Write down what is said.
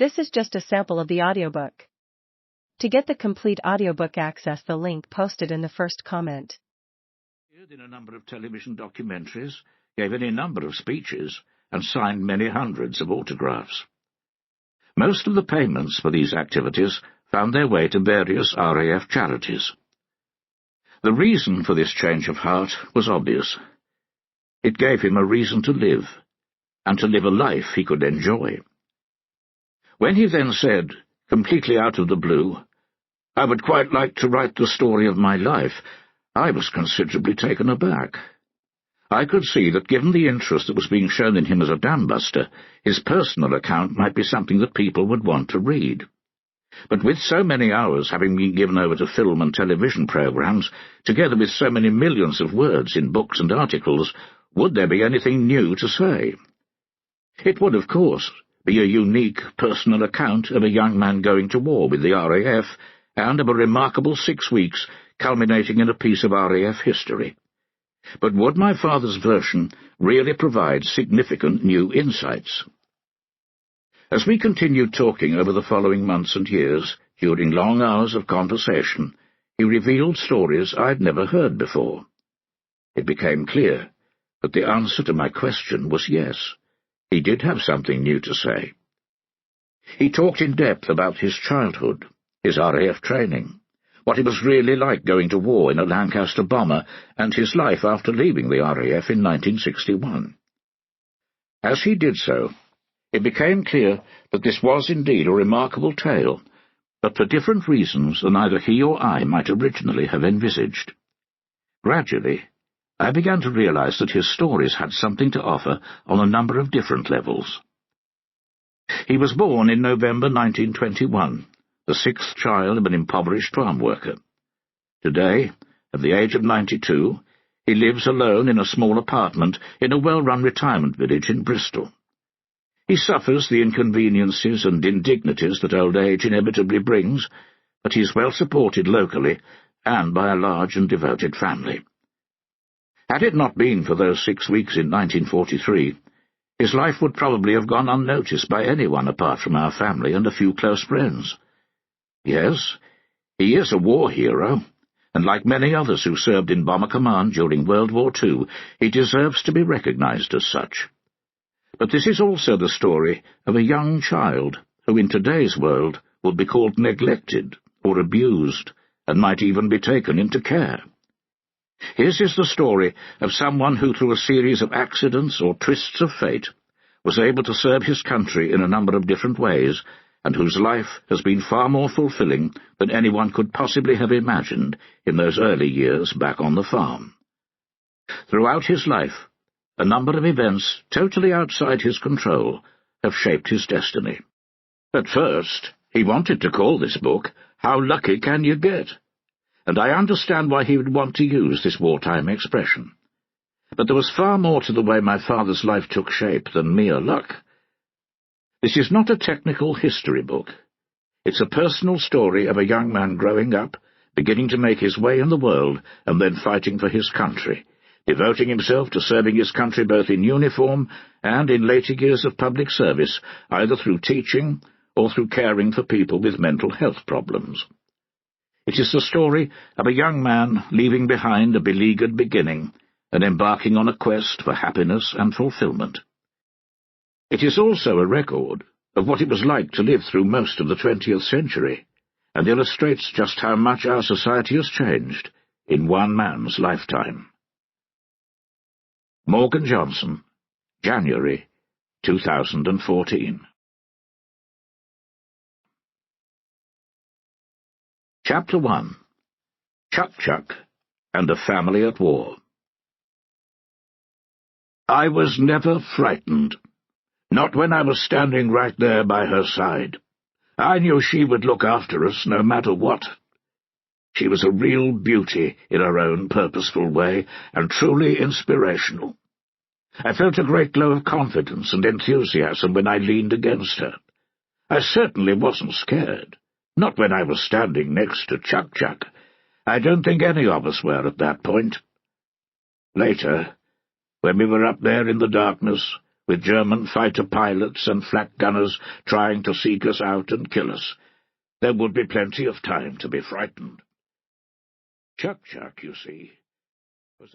This is just a sample of the audiobook. To get the complete audiobook, access the link posted in the first comment. Appeared in a number of television documentaries, gave any number of speeches, and signed many hundreds of autographs. Most of the payments for these activities found their way to various RAF charities. The reason for this change of heart was obvious. It gave him a reason to live, and to live a life he could enjoy. When he then said, completely out of the blue, "I would quite like to write the story of my life," I was considerably taken aback. I could see that given the interest that was being shown in him as a Dambuster, his personal account might be something that people would want to read. But with so many hours having been given over to film and television programs, together with so many millions of words in books and articles, would there be anything new to say? It would, of course, be a unique personal account of a young man going to war with the RAF, and of a remarkable 6 weeks culminating in a piece of RAF history. But would my father's version really provide significant new insights? As we continued talking over the following months and years, during long hours of conversation, he revealed stories I'd never heard before. It became clear that the answer to my question was yes. He did have something new to say. He talked in depth about his childhood, his RAF training, what it was really like going to war in a Lancaster bomber, and his life after leaving the RAF in 1961. As he did so, it became clear that this was indeed a remarkable tale, but for different reasons than either he or I might originally have envisaged. Gradually, I began to realize that his stories had something to offer on a number of different levels. He was born in November 1921, the 6th child of an impoverished farm worker. Today, at the age of 92, he lives alone in a small apartment in a well-run retirement village in Bristol. He suffers the inconveniences and indignities that old age inevitably brings, but he is well supported locally and by a large and devoted family. Had it not been for those 6 weeks in 1943, his life would probably have gone unnoticed by anyone apart from our family and a few close friends. Yes, he is a war hero, and like many others who served in Bomber Command during World War II, he deserves to be recognized as such. But this is also the story of a young child who in today's world would be called neglected or abused, and might even be taken into care. His is the story of someone who, through a series of accidents or twists of fate, was able to serve his country in a number of different ways, and whose life has been far more fulfilling than anyone could possibly have imagined in those early years back on the farm. Throughout his life, a number of events totally outside his control have shaped his destiny. At first, he wanted to call this book, "How Lucky Can You Get?" and I understand why he would want to use this wartime expression. But there was far more to the way my father's life took shape than mere luck. This is not a technical history book. It's a personal story of a young man growing up, beginning to make his way in the world, and then fighting for his country, devoting himself to serving his country both in uniform and in later years of public service, either through teaching or through caring for people with mental health problems. It is the story of a young man leaving behind a beleaguered beginning and embarking on a quest for happiness and fulfillment. It is also a record of what it was like to live through most of the 20th century, and illustrates just how much our society has changed in one man's lifetime. Morgan Johnson, January 2014. Chapter 1. Chuck and a Family at War. I was never frightened. Not when I was standing right there by her side. I knew she would look after us no matter what. She was a real beauty in her own purposeful way, and truly inspirational. I felt a great glow of confidence and enthusiasm when I leaned against her. I certainly wasn't scared, not when I was standing next to Chuck. I don't think any of us were at that point. Later, when we were up there in the darkness, with German fighter pilots and flak gunners trying to seek us out and kill us. There would be plenty of time to be frightened. Chuck, you see, was